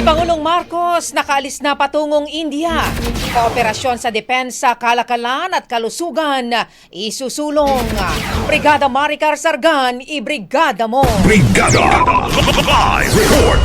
Pangulong Marcos nakaalis na patungong India. Kooperasyon sa depensa, kalakalan at kalusugan isusulong. Brigada Maricar Sargan, ibrigada mo. Brigada Live Report.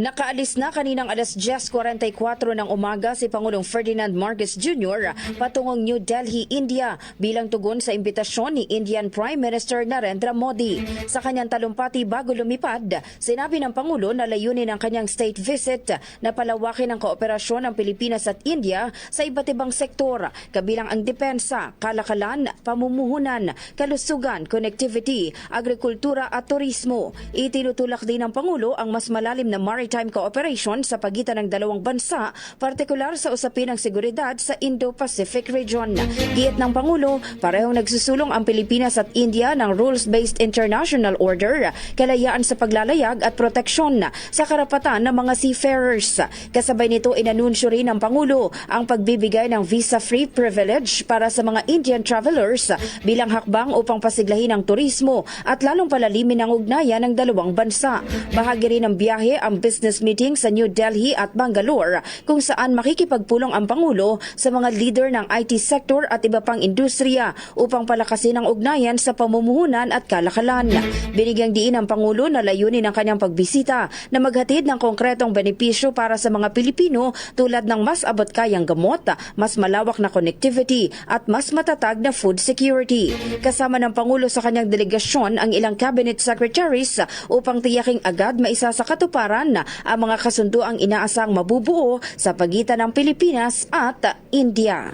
Nakaalis na kaninang alas 10:44 ng umaga si Pangulong Ferdinand Marcos Jr. patungong New Delhi, India bilang tugon sa imbitasyon ni Indian Prime Minister Narendra Modi. Sa kanyang talumpati bago lumipad, sinabi ng Pangulo na layunin ng kanyang state visit na palawakin ang kooperasyon ng Pilipinas at India sa iba't ibang sektor, kabilang ang depensa, kalakalan, pamumuhunan, kalusugan, connectivity, agrikultura at turismo. Itinutulak din ng Pangulo ang mas malalim na maritime cooperation sa pagitan ng dalawang bansa, partikular sa usapin ng seguridad sa Indo-Pacific region. Giit ng Pangulo, parehong nagsusulong ang Pilipinas at India ng rules-based international order, kalayaan sa paglalayag at proteksyon sa karapatan ng mga seafarers. Kasabay nito, inanunsyo rin ng Pangulo ang pagbibigay ng visa-free privilege para sa mga Indian travelers bilang hakbang upang pasiglahin ang turismo at lalong palalimin ang ugnayan ng dalawang bansa. Bahagi rin ng biyahe ang business meeting sa New Delhi at Bangalore kung saan makikipagpulong ang Pangulo sa mga leader ng IT sector at iba pang industriya upang palakasin ang ugnayan sa pamumuhunan at kalakalan. Binigyang diin ng Pangulo na layunin ng kanyang pagbisita na maghatid ng konkretong benepisyo para sa mga Pilipino tulad ng mas abot-kayang gamot, mas malawak na connectivity at mas matatag na food security. Kasama ng Pangulo sa kanyang delegasyon ang ilang cabinet secretaries upang tiyaking agad maisa sa katuparan ang mga kasunduang inaasang mabubuo sa pagitan ng Pilipinas at India.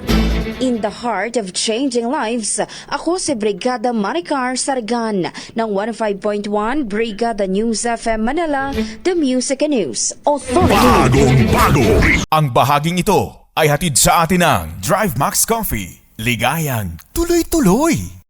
In the heart of changing lives, ako si Brigada Maricar Sargan ng 105.1 Brigada News FM Manila, The Music and News Authority. Bagong-bago. Ang bahaging ito ay hatid sa atin ng Drive Max Coffee. Ligayang tuloy-tuloy.